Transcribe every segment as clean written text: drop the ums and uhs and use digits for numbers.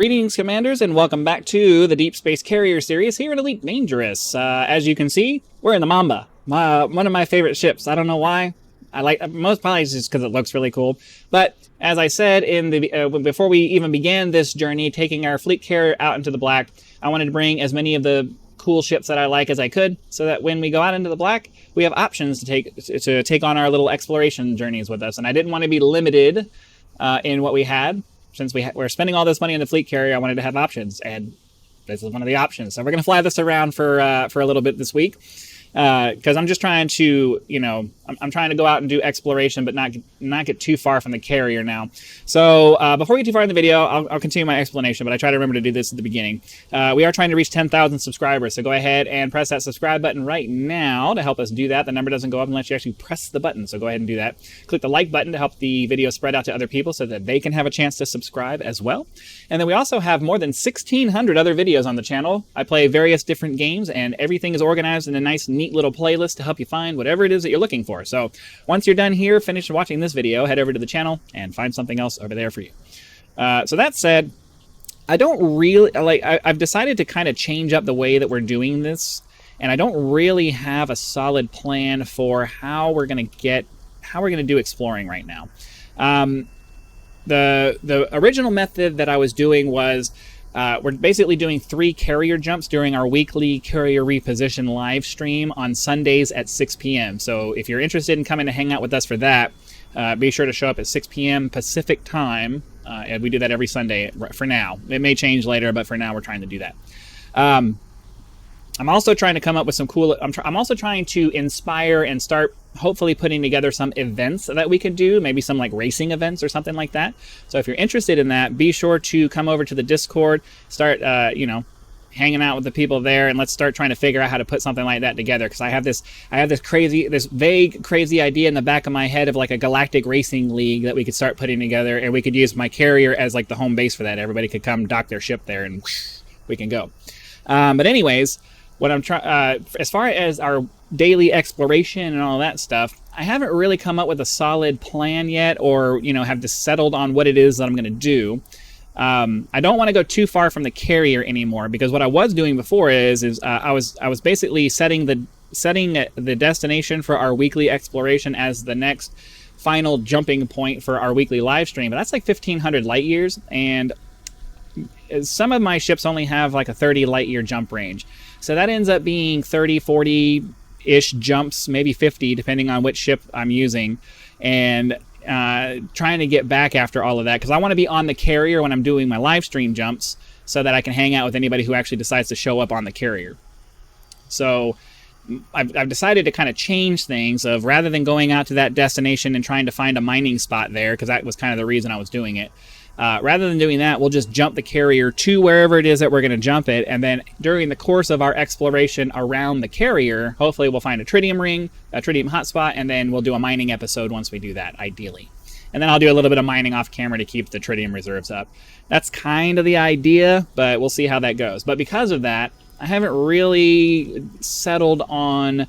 Greetings, Commanders, and welcome back to the Deep Space Carrier series here in Elite Dangerous. As you can see, we're in the Mamba, one of my favorite ships. I don't know why. I like most probably just because it looks really cool. But as I said in the before we even began this journey, taking our fleet carrier out into the black, I wanted to bring as many of the cool ships that I like as I could, so that when we go out into the black, we have options to take on our little exploration journeys with us. And I didn't want to be limited in what we had. Since we're spending all this money on the fleet carrier, I wanted to have options, and this is one of the options. So we're going to fly this around for a little bit this week, because I'm just trying to, I'm trying to go out and do exploration, but not get too far from the carrier now. So before we get too far in the video, I'll continue my explanation, but I try to remember to do this at the beginning. We are trying to reach 10,000 subscribers, so go ahead and press that subscribe button right now to help us do that. The number doesn't go up unless you actually press the button, so go ahead and do that. Click the like button to help the video spread out to other people so that they can have a chance to subscribe as well. And then we also have more than 1,600 other videos on the channel. I play various different games, and everything is organized in a nice, neat little playlist to help you find whatever it is that you're looking for. So once you're done here, finish watching this video, head over to the channel and find something else over there for you. So that said, I don't really, I've decided to kind of change up the way that we're doing this, and I don't really have a solid plan for how we're going to do exploring right now. The original method that I was doing was we're basically doing 3 carrier jumps during our weekly carrier reposition live stream on Sundays at 6 p.m. So if you're interested in coming to hang out with us for that, be sure to show up at 6 p.m. Pacific time. And we do that every Sunday for now. It may change later, but for now we're trying to do that. I'm also trying to come up with some cool... I'm also trying to inspire and start hopefully putting together some events that we could do, maybe some like racing events or something like that. So if you're interested in that, be sure to come over to the Discord, start, hanging out with the people there, and let's start trying to figure out how to put something like that together. Because I have this vague, crazy idea in the back of my head of like a galactic racing league that we could start putting together, and we could use my carrier as like the home base for that. Everybody could come dock their ship there, and whoosh, we can go. But anyways, what I'm trying, as far as our daily exploration and all that stuff, I haven't really come up with a solid plan yet, or have just settled on what it is that I'm going to do. I don't want to go too far from the carrier anymore, because what I was doing before is I was basically setting the destination for our weekly exploration as the next final jumping point for our weekly live stream. But that's like 1,500 light years, and some of my ships only have like a 30 light year jump range. So that ends up being 30, 40-ish jumps, maybe 50, depending on which ship I'm using. And trying to get back after all of that, because I want to be on the carrier when I'm doing my live stream jumps, so that I can hang out with anybody who actually decides to show up on the carrier. So I've decided to kind of change things, of rather than going out to that destination and trying to find a mining spot there, because that was kind of the reason I was doing it. Rather than doing that, we'll just jump the carrier to wherever it is that we're going to jump it, and then during the course of our exploration around the carrier, hopefully we'll find a tritium ring, a tritium hotspot, and then we'll do a mining episode once we do that, ideally. And then I'll do a little bit of mining off camera to keep the tritium reserves up. That's kind of the idea, but we'll see how that goes. But because of that, I haven't really settled on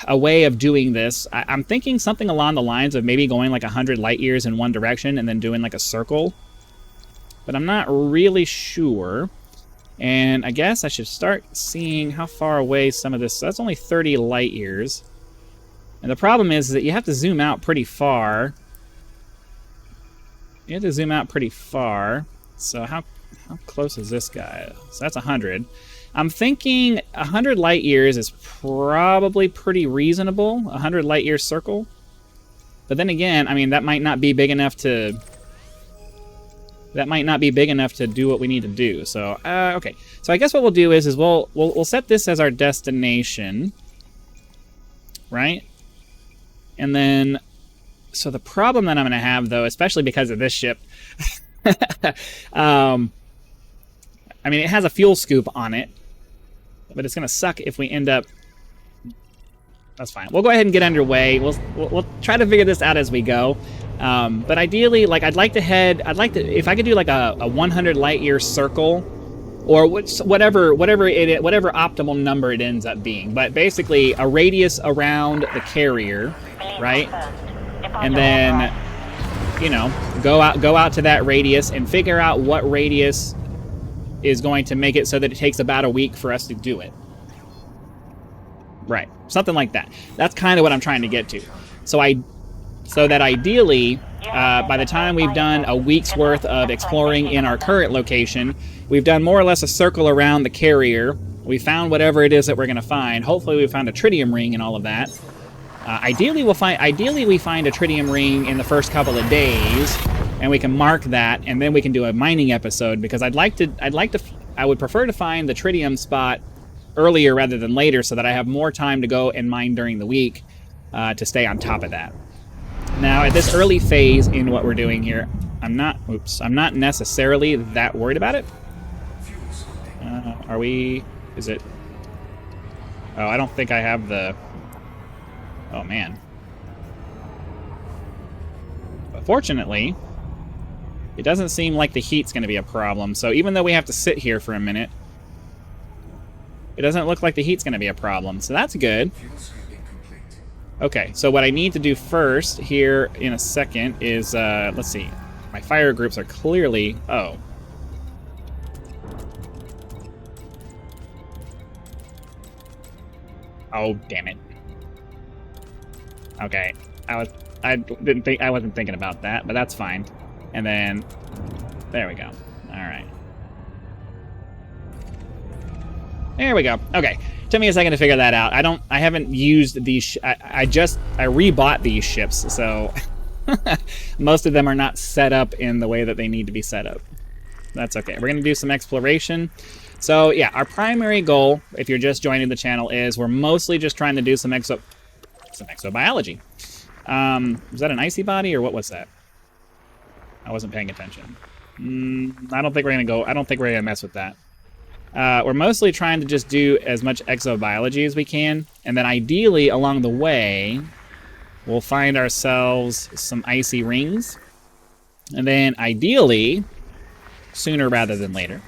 a way of doing this. I'm thinking something along the lines of maybe going like 100 light years in one direction and then doing like a circle, but I'm not really sure. And I guess I should start seeing how far away some of this. So that's only 30 light years, and the problem is that you have to zoom out pretty far. So how close is this guy? So that's 100. I'm thinking 100 light years is probably pretty reasonable, 100 light year circle. But then again, I mean, that might not be big enough to do what we need to do. So, okay. So I guess what we'll do is we'll set this as our destination, right? And then, so the problem that I'm going to have, though, especially because of this ship, I mean, it has a fuel scoop on it, but it's going to suck if we end up... That's fine. We'll go ahead and get underway. We'll try to figure this out as we go. But ideally, like, if I could do like a 100 light year circle, or whatever optimal number it ends up being. But basically, a radius around the carrier, right? And then you know, go out to that radius and figure out what radius is going to make it so that it takes about a week for us to do it. Right, something like that. That's kind of what I'm trying to get to. So that ideally, by the time we've done a week's worth of exploring in our current location, we've done more or less a circle around the carrier. We found whatever it is that we're going to find. Hopefully we found a tritium ring and all of that. Ideally we find a tritium ring in the first couple of days, and we can mark that, and then we can do a mining episode, because I would prefer to find the tritium spot earlier rather than later, so that I have more time to go and mine during the week to stay on top of that. Now, at this early phase in what we're doing here, I'm not necessarily that worried about it. Is it? Oh, I don't think I have the... Oh, man. But fortunately, it doesn't seem like the heat's going to be a problem. So even though we have to sit here for a minute, it doesn't look like the heat's going to be a problem. So that's good. Okay, so what I need to do first here in a second is, let's see. My fire groups are clearly... Oh. Oh, damn it. Okay, I wasn't thinking about that, but that's fine. And then, there we go. All right. There we go. Okay, took me a second to figure that out. I haven't used these. I rebought these ships, so most of them are not set up in the way that they need to be set up. That's okay. We're gonna do some exploration. So yeah, our primary goal, if you're just joining the channel, is we're mostly just trying to do some exobiology. Was that an icy body, or what was that? I wasn't paying attention. I don't think we're gonna mess with that. We're mostly trying to just do as much exobiology as we can, and then ideally along the way, we'll find ourselves some icy rings, and then ideally, sooner rather than later,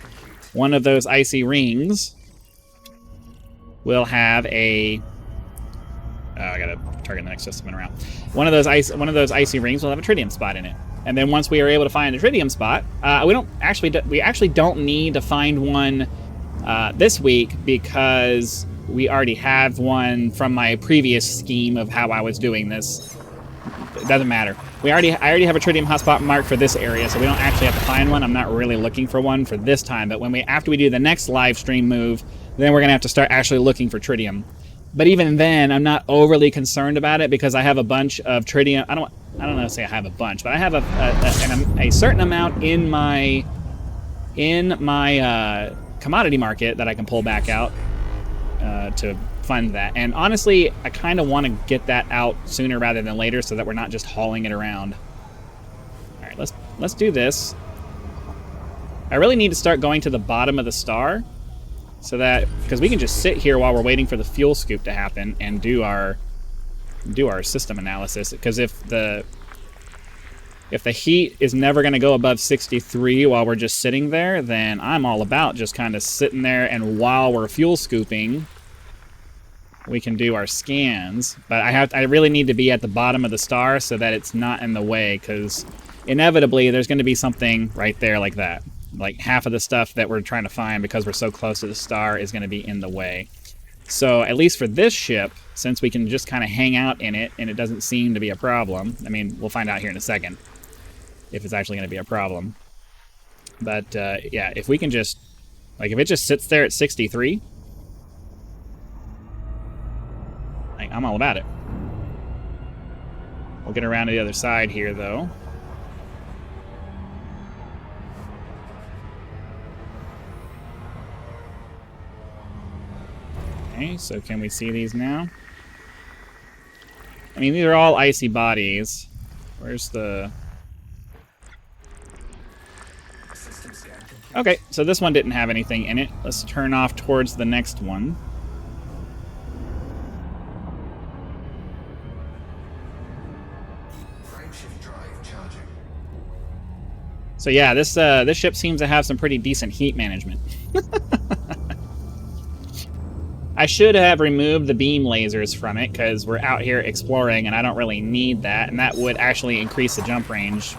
one of those icy rings will have a... Oh, I gotta target the next system and around. One of those icy rings will have a tritium spot in it. And then once we are able to find a tritium spot, we actually don't need to find one this week, because we already have one from my previous scheme of how I was doing this. It doesn't matter. I already have a tritium hotspot marked for this area, so we don't actually have to find one. I'm not really looking for one for this time, but after we do the next live stream move, then we're gonna have to start actually looking for tritium. But even then, I'm not overly concerned about it, because I have a bunch of tritium. I don't know to say I have a bunch, but I have a certain amount in my commodity market that I can pull back out to fund that. And honestly, I kind of want to get that out sooner rather than later, so that we're not just hauling it around. All right, let's do this. I really need to start going to the bottom of the star, so that, because we can just sit here while we're waiting for the fuel scoop to happen and do our system analysis. Because if the heat is never going to go above 63 while we're just sitting there, then I'm all about just kind of sitting there, and while we're fuel scooping, we can do our scans. But I really need to be at the bottom of the star so that it's not in the way, because inevitably there's going to be something right there like that. Like half of the stuff that we're trying to find, because we're so close to the star, is going to be in the way. So at least for this ship, since we can just kind of hang out in it and it doesn't seem to be a problem. I mean, we'll find out here in a second if it's actually going to be a problem. But yeah, if we can just, like, if it just sits there at 63, like, I'm all about it. We'll get around to the other side here, though. Okay, so can we see these now? I mean, these are all icy bodies. Where's the... Okay, so this one didn't have anything in it. Let's turn off towards the next one. So yeah, this ship seems to have some pretty decent heat management. I should have removed the beam lasers from it because we're out here exploring and I don't really need that, and that would actually increase the jump range.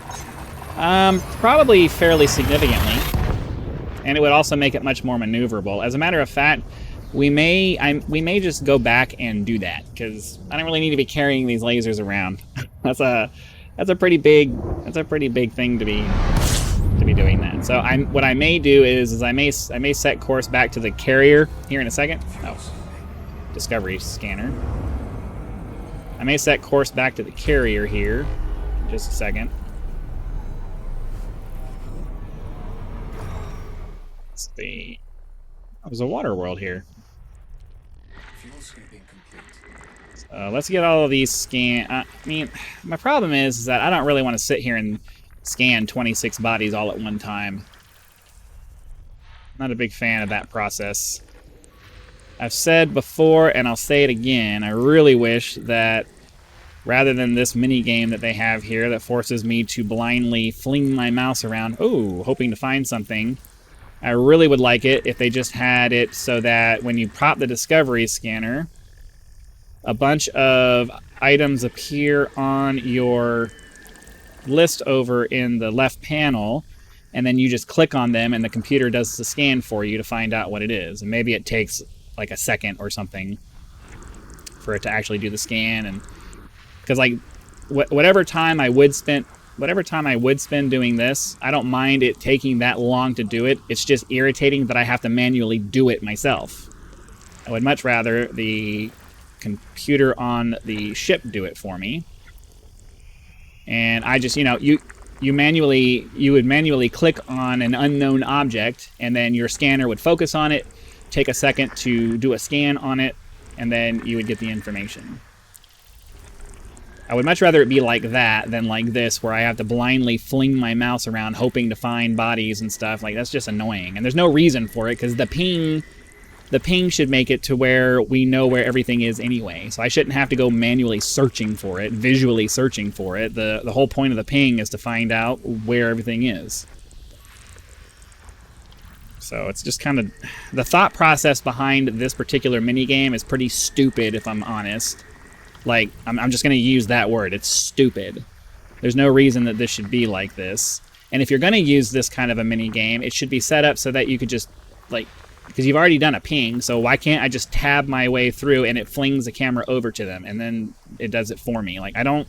Probably fairly significantly, and it would also make it much more maneuverable. As a matter of fact, we may just go back and do that because I don't really need to be carrying these lasers around. that's a pretty big thing to be doing that. So what I may do is I may set course back to the carrier here in a second. Oh, discovery scanner. I may set course back to the carrier here in just a second. Let's see. Oh, there's a water world here. Let's get all of these scan. I mean, my problem is that I don't really want to sit here and scan 26 bodies all at one time. Not a big fan of that process. I've said before, and I'll say it again, I really wish that rather than this mini game that they have here that forces me to blindly fling my mouse around, hoping to find something, I really would like it if they just had it so that when you pop the discovery scanner, a bunch of items appear on your list over in the left panel, and then you just click on them and the computer does the scan for you to find out what it is. And maybe it takes like a second or something for it to actually do the scan. And because like whatever time I would spend doing this, I don't mind it taking that long to do it. It's just irritating that I have to manually do it myself. I would much rather the computer on the ship do it for me. And I just, you would manually click on an unknown object, and then your scanner would focus on it, take a second to do a scan on it, and then you would get the information. I would much rather it be like that than like this, where I have to blindly fling my mouse around hoping to find bodies and stuff. Like, that's just annoying. And there's no reason for it, because the ping should make it to where we know where everything is anyway. So I shouldn't have to go manually searching for it, visually searching for it. The whole point of the ping is to find out where everything is. So it's just kind of... the thought process behind this particular minigame is pretty stupid, if I'm honest. Like, I'm just going to use that word. It's stupid. There's no reason that this should be like this. And if you're going to use this kind of a minigame, it should be set up so that you could just, like... because you've already done a ping, so why can't I just tab my way through and it flings the camera over to them, and then it does it for me? Like, I don't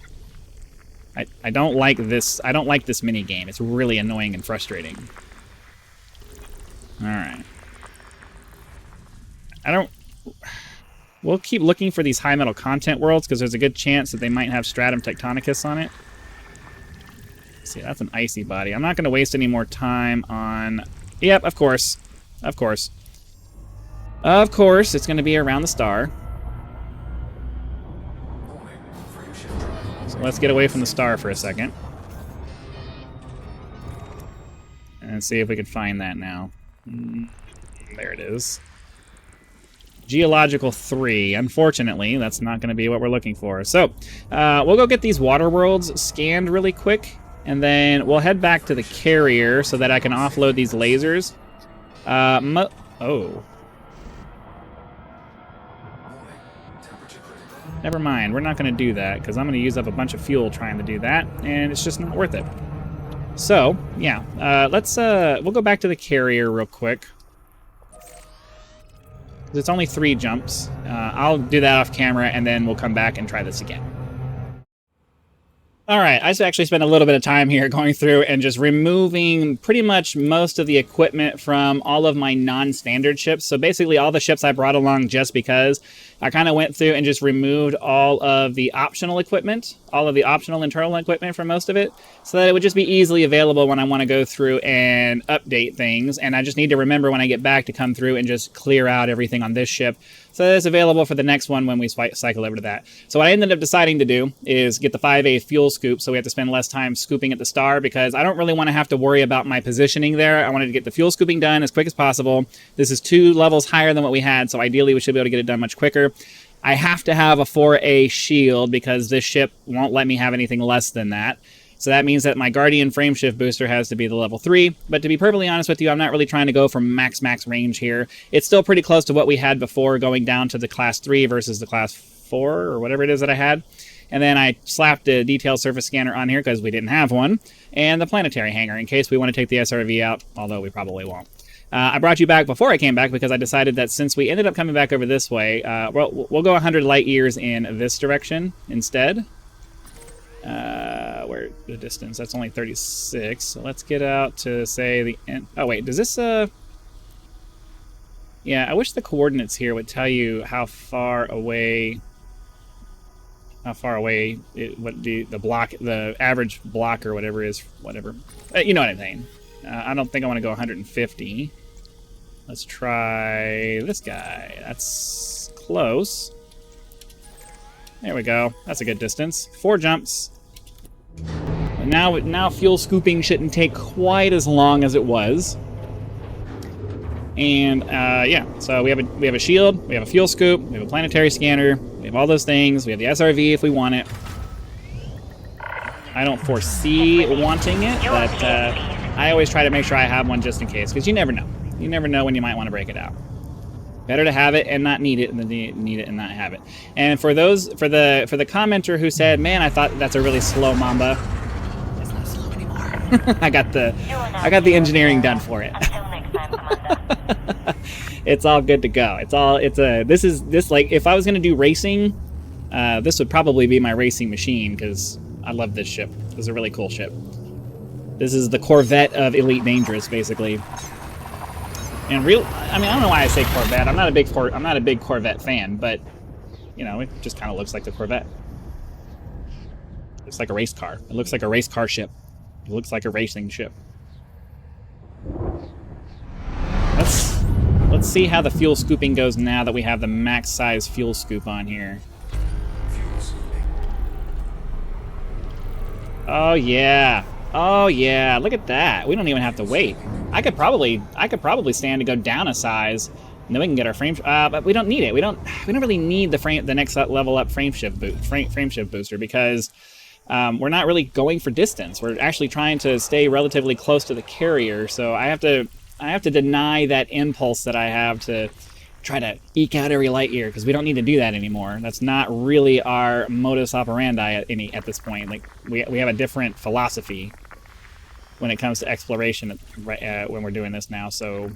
like this. I don't like this mini game. It's really annoying and frustrating. All right. We'll keep looking for these high metal content worlds because there's a good chance that they might have Stratum Tectonicus on it. See, that's an icy body. I'm not going to waste any more time on... Yep, of course. Of course. Of course, it's going to be around the star. So let's get away from the star for a second. And see if we can find that now. There it is. Geological 3. Unfortunately, that's not going to be what we're looking for. So, we'll go get these water worlds scanned really quick, and then we'll head back to the carrier so that I can offload these lasers. Oh. Never mind, we're not going to do that, because I'm going to use up a bunch of fuel trying to do that, and it's just not worth it. So, yeah, we'll go back to the carrier real quick. It's only 3 jumps. I'll do that off camera, and then we'll come back and try this again. All right, I actually spent a little bit of time here going through and just removing pretty much most of the equipment from all of my non-standard ships. So basically all the ships I brought along just because I kind of went through and just removed all of the optional equipment, all of the optional internal equipment for most of it, so that it would just be easily available when I want to go through and update things. And I just need to remember when I get back to come through and just clear out everything on this ship so that it's available for the next one when we cycle over to that. So what I ended up deciding to do is get the 5A fuel scoop, so we have to spend less time scooping at the star, because I don't really want to have to worry about my positioning there. I wanted to get the fuel scooping done as quick as possible. This is 2 levels higher than what we had, so ideally we should be able to get it done much quicker. I have to have a 4A shield because this ship won't let me have anything less than that. So that means that my Guardian frameshift booster has to be the level 3. But to be perfectly honest with you, I'm not really trying to go for max range here. It's still pretty close to what we had before, going down to the class 3 versus the class 4 or whatever it is that I had. And then I slapped a detailed surface scanner on here because we didn't have one, and the planetary hangar in case we want to take the SRV out, although we probably won't. I brought you back before I came back because I decided that since we ended up coming back over this way, we'll go 100 light years in this direction instead. Where the distance? That's only 36. So let's get out to say the end. Oh wait, does this? Yeah, I wish the coordinates here would tell you how far away. What the average block or whatever is, whatever. You know what I'm saying. I don't think I want to go 150. Let's try this guy. That's close. There we go. That's a good distance. 4 jumps. And now fuel scooping shouldn't take quite as long as it was. And yeah, so we have a shield, we have a fuel scoop, we have a planetary scanner, we have all those things. We have the SRV if we want it. I don't foresee wanting it, but I always try to make sure I have one just in case, because you never know. You never know when you might want to break it out. Better to have it and not need it than to need it and not have it. And for the commenter who said, "Man, I thought that's a really slow Mamba," it's not slow anymore. I got the engineering done for it. It's all good to go. This like if I was gonna do racing, this would probably be my racing machine because I love this ship. This is a really cool ship. This is the Corvette of Elite Dangerous, basically. And I don't know why I say Corvette. I'm not a big Corvette fan, but you know, it just kind of looks like the Corvette. It's like a race car. It looks like a race car ship. It looks like a racing ship. Let's see how the fuel scooping goes now that we have the max size fuel scoop on here. Oh yeah. Oh yeah, look at that. We don't even have to wait. I could probably stand to go down a size, and then we can get our frame. But we don't need it. We don't really need the next level up frameshift booster because we're not really going for distance. We're actually trying to stay relatively close to the carrier. So I have to deny that impulse that I have to try to eke out every light year because we don't need to do that anymore. That's not really our modus operandi at this point. Like we have a different philosophy when it comes to exploration when we're doing this now, so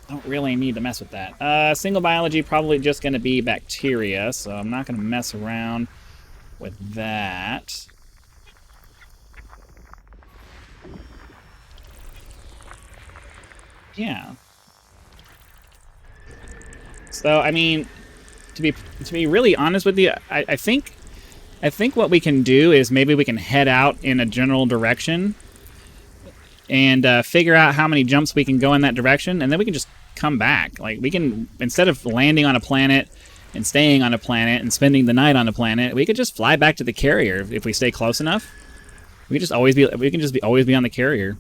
don't really need to mess with that. Single biology, probably just going to be bacteria, so I'm not going to mess around with that. Yeah. So, I mean, to be really honest with you, I think what we can do is maybe we can head out in a general direction and figure out how many jumps we can go in that direction, and then we can just come back. Like, we can, instead of landing on a planet and staying on a planet and spending the night on a planet, we could just fly back to the carrier if we stay close enough. We can just always be on the carrier.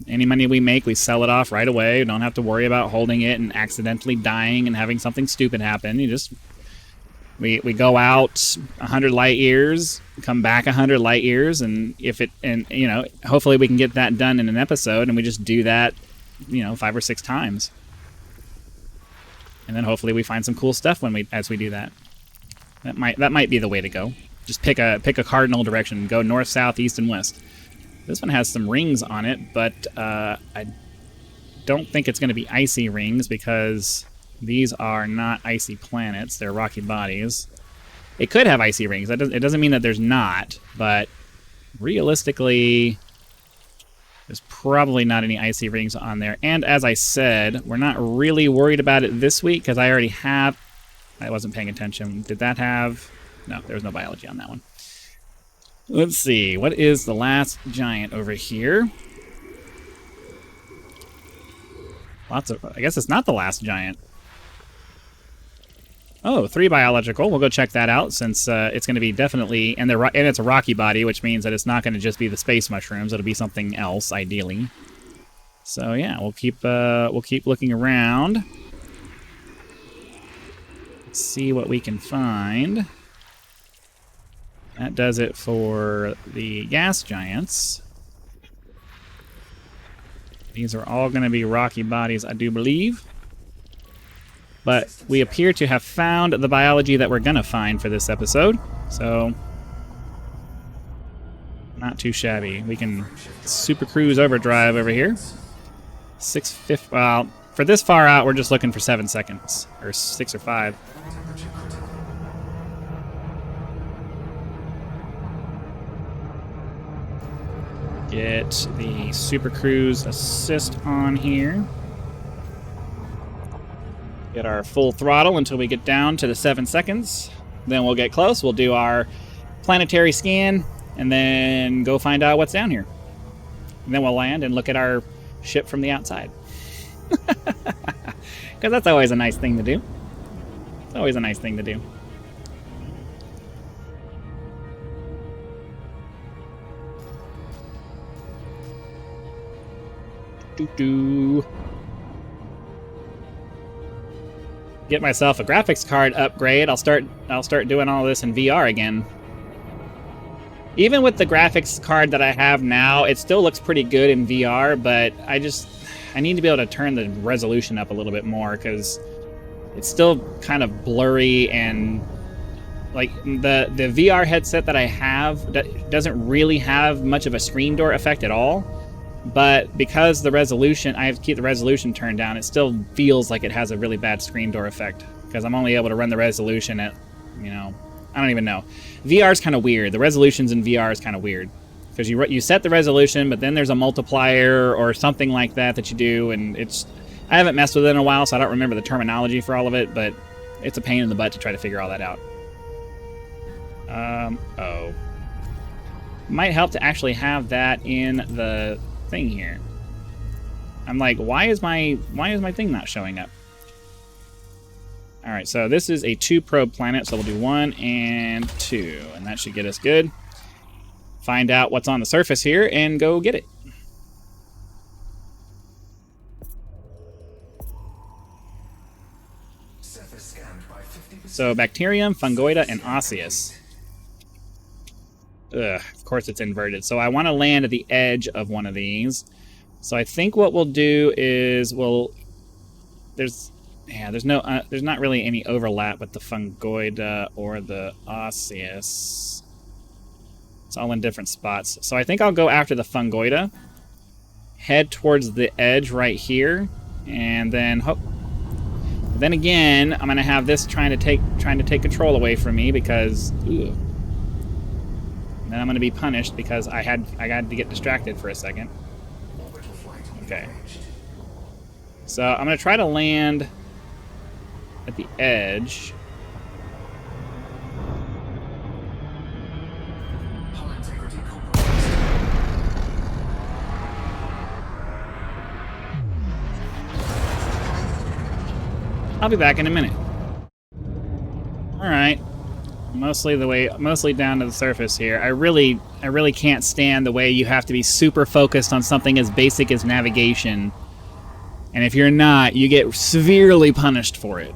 Any money we make, we sell it off right away. We don't have to worry about holding it and accidentally dying and having something stupid happen. We go out 100 light years, come back 100 light years, and hopefully we can get that done in an episode, and we just do that, 5 or 6 times. And then hopefully we find some cool stuff as we do that. That might be the way to go. Just pick a cardinal direction, go north, south, east, and west. This one has some rings on it, but I don't think it's going to be icy rings because these are not icy planets. They're rocky bodies. It could have icy rings. It doesn't mean that there's not, but realistically, there's probably not any icy rings on there. And as I said, we're not really worried about it this week because I already have... I wasn't paying attention. Did that have... No, there was no biology on that one. Let's see. What is the last giant over here? Lots of... I guess it's not the last giant. Oh, 3 biological. We'll go check that out since it's going to be definitely... And it's a rocky body, which means that it's not going to just be the space mushrooms. It'll be something else, ideally. So yeah, we'll keep looking around. Let's see what we can find. That does it for the gas giants. These are all going to be rocky bodies, I do believe. But we appear to have found the biology that we're going to find for this episode. So, not too shabby. We can super cruise overdrive over here. 650. Well, for this far out, we're just looking for 7 seconds. Or 6 or 5. Get the Super Cruise assist on here. Get our full throttle until we get down to the 7 seconds. Then we'll get close. We'll do our planetary scan and then go find out what's down here. And then we'll land and look at our ship from the outside. Because that's always a nice thing to do. It's always a nice thing to do. Get myself a graphics card upgrade. I'll start doing all this in VR again. Even with the graphics card that I have now, it still looks pretty good in VR, but I need to be able to turn the resolution up a little bit more because it's still kind of blurry, and like the VR headset that I have doesn't really have much of a screen door effect at all. But because the resolution, I have to keep the resolution turned down, it still feels like it has a really bad screen door effect because I'm only able to run the resolution at, I don't even know. VR is kind of weird. The resolutions in VR is kind of weird because you set the resolution, but then there's a multiplier or something like that you do, and I haven't messed with it in a while, so I don't remember the terminology for all of it, but it's a pain in the butt to try to figure all that out. Might help to actually have that in the thing here. I'm like, why is my thing not showing up? All right, so this is a 2 probe planet, so we'll do 1 and 2, and that should get us good. Find out what's on the surface here and go get it. So bacterium, fungoida, and osseous. Ugh, of course it's inverted. So I want to land at the edge of one of these. So I think what we'll do is there's not really any overlap with the fungoida or the osseous. It's all in different spots. So I think I'll go after the fungoida, head towards the edge right here, and then then again I'm gonna have this trying to take control away from me because and then I'm going to be punished because I had to get distracted for a second. Okay. So I'm going to try to land at the edge. I'll be back in a minute. All right. Mostly down to the surface here. I really can't stand the way you have to be super focused on something as basic as navigation. And if you're not, you get severely punished for it.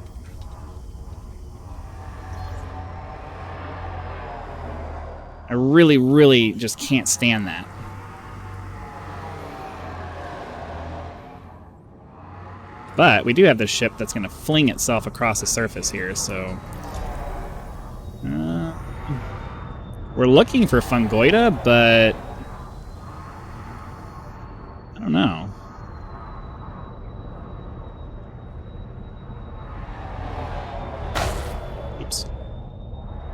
I really just can't stand that. But we do have this ship that's going to fling itself across the surface here, so... we're looking for fungoida, but I don't know. Oops.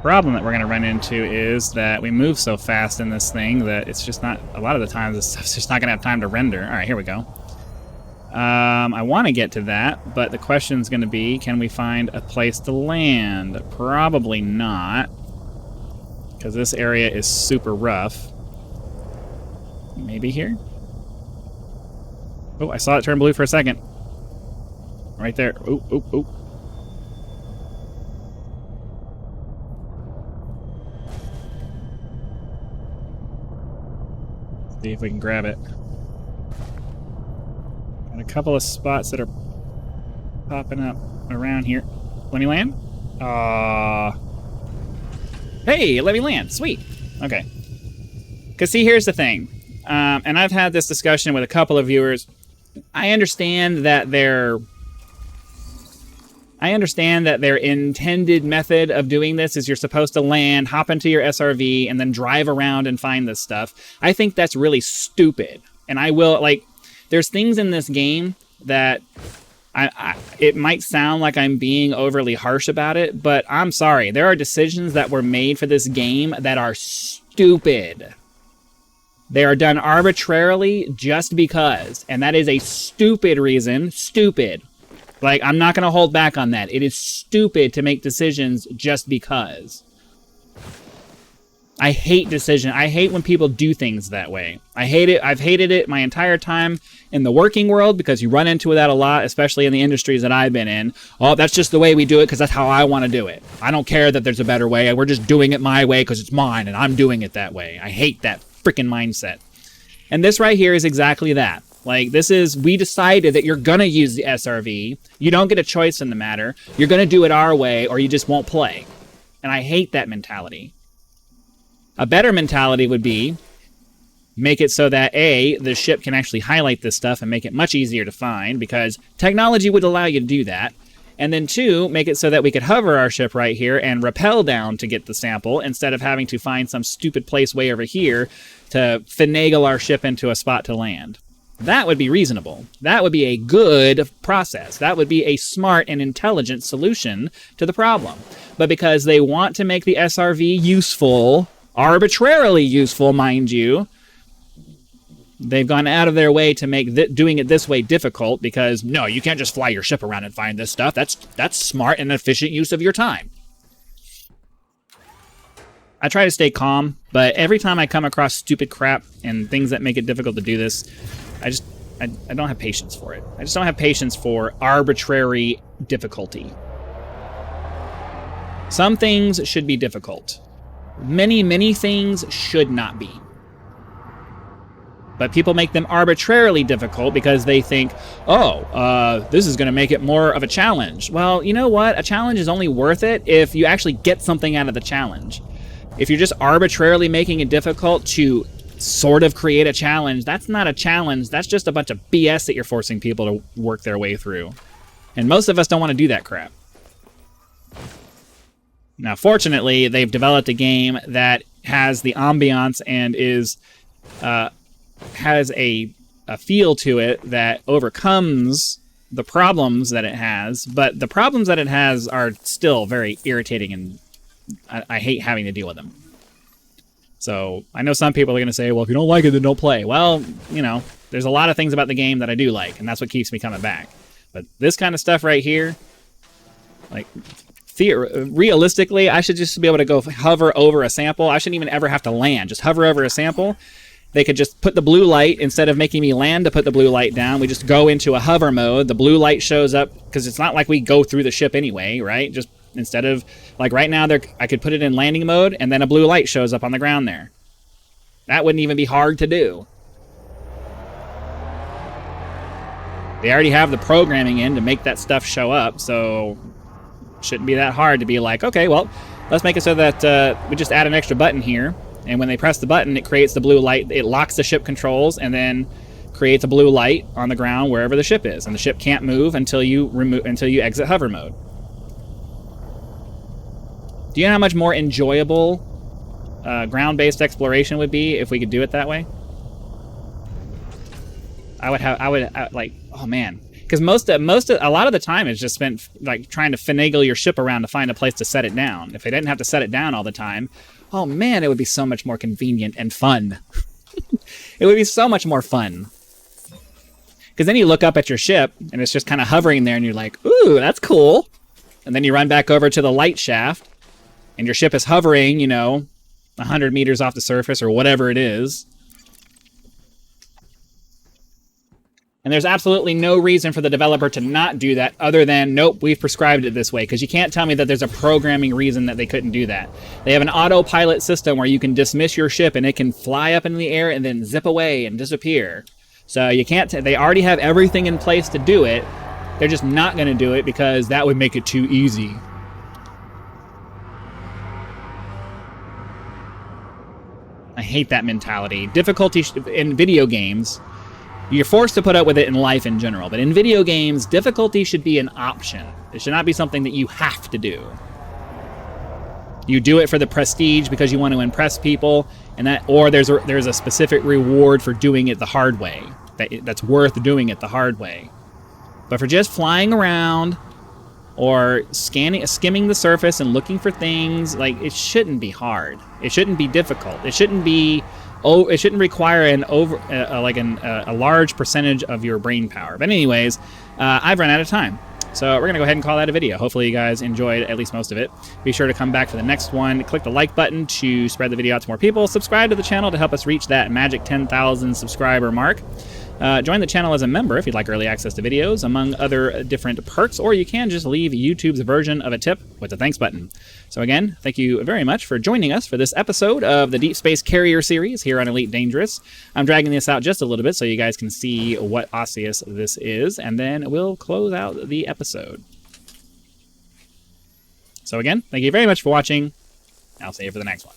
Problem that we're going to run into is that we move so fast in this thing that it's just not, a lot of the times this stuff's just not going to have time to render. All right, here we go. I want to get to that, but the question's going to be, can we find a place to land? Probably not, because this area is super rough. Maybe here? Oh, I saw it turn blue for a second. Right there. Oh, oh, oh. See if we can grab it. Got a couple of spots that are popping up around here. Let me land. Come Hey, let me land. Sweet. Okay. Because see, here's the thing. And I've had this discussion with a couple of viewers. I understand that their intended method of doing this is you're supposed to land, hop into your SRV, and then drive around and find this stuff. I think that's really stupid. And I will, like, there's things in this game that it might sound like I'm being overly harsh about it, but I'm sorry. There are decisions that were made for this game that are stupid. They are done arbitrarily just because. And that is a stupid reason. Stupid. Like, I'm not going to hold back on that. It is stupid to make decisions just because. I hate decision. I hate when people do things that way. I hate it. I've hated it my entire time in the working world because you run into that a lot, especially in the industries that I've been in. Oh, that's just the way we do it because that's how I want to do it. I don't care that there's a better way. We're just doing it my way because it's mine and I'm doing it that way. I hate that freaking mindset. And this right here is exactly that. Like, this is, we decided that you're going to use the SRV. You don't get a choice in the matter. You're going to do it our way or you just won't play. And I hate that mentality. A better mentality would be make it so that A, the ship can actually highlight this stuff and make it much easier to find because technology would allow you to do that. And then 2, make it so that we could hover our ship right here and rappel down to get the sample instead of having to find some stupid place way over here to finagle our ship into a spot to land. That would be reasonable. That would be a good process. That would be a smart and intelligent solution to the problem. But because they want to make the SRV useful, arbitrarily useful, mind you, they've gone out of their way to make doing it this way difficult because, no, you can't just fly your ship around and find this stuff. That's smart and efficient use of your time. I try to stay calm, but every time I come across stupid crap and things that make it difficult to do this, I don't have patience for it. I just don't have patience for arbitrary difficulty. Some things should be difficult. Many, many things should not be. But people make them arbitrarily difficult because they think, oh, this is going to make it more of a challenge. Well, you know what? A challenge is only worth it if you actually get something out of the challenge. If you're just arbitrarily making it difficult to sort of create a challenge, that's not a challenge. That's just a bunch of BS that you're forcing people to work their way through. And most of us don't want to do that crap. Now, fortunately, they've developed a game that has the ambiance and has a feel to it that overcomes the problems that it has, but the problems that it has are still very irritating, and I hate having to deal with them. So, I know some people are going to say, well, if you don't like it, then don't play. Well, you know, there's a lot of things about the game that I do like, and that's what keeps me coming back. But this kind of stuff right here, like, realistically, I should just be able to go hover over a sample. I shouldn't even ever have to land. Just hover over a sample. They could just put the blue light, instead of making me land to put the blue light down, we just go into a hover mode. The blue light shows up, because it's not like we go through the ship anyway, right? Just instead of, like right now, I could put it in landing mode, and then a blue light shows up on the ground there. That wouldn't even be hard to do. They already have the programming in to make that stuff show up, so it shouldn't be that hard to be like, okay, well, let's make it so that we just add an extra button here, and when they press the button, it creates the blue light. It locks the ship controls, and then creates a blue light on the ground wherever the ship is, and the ship can't move until you exit hover mode. Do you know how much more enjoyable ground-based exploration would be if we could do it that way? I would like, oh man, because a lot of the time is just spent like trying to finagle your ship around to find a place to set it down. If they didn't have to set it down all the time, oh man, it would be so much more convenient and fun. It would be so much more fun. Because then you look up at your ship and it's just kind of hovering there, and you're like, ooh, that's cool. And then you run back over to the light shaft, and your ship is hovering, 100 meters off the surface or whatever it is. And there's absolutely no reason for the developer to not do that other than, nope, we've prescribed it this way. Because you can't tell me that there's a programming reason that they couldn't do that. They have an autopilot system where you can dismiss your ship and it can fly up into the air and then zip away and disappear. So you can't, they already have everything in place to do it. They're just not going to do it because that would make it too easy. hate that mentality. Difficulty in video games, you're forced to put up with it in life in general, but in video games, difficulty should be an option. It should not be something that you have to do. You do it for the prestige because you want to impress people, and or there's a specific reward for doing it the hard way. That's worth doing it the hard way. But for just flying around or skimming the surface and looking for things, like, it shouldn't be hard. It shouldn't be difficult. It shouldn't be. It shouldn't require a large percentage of your brain power. But anyways, I've run out of time. So we're going to go ahead and call that a video. Hopefully you guys enjoyed at least most of it. Be sure to come back for the next one. Click the like button to spread the video out to more people. Subscribe to the channel to help us reach that magic 10,000 subscriber mark. Join the channel as a member if you'd like early access to videos, among other different perks, or you can just leave YouTube's version of a tip with the thanks button. So again, thank you very much for joining us for this episode of the Deep Space Carrier series here on Elite Dangerous. I'm dragging this out just a little bit so you guys can see what Osseous this is, and then we'll close out the episode. So again, thank you very much for watching. I'll see you for the next one.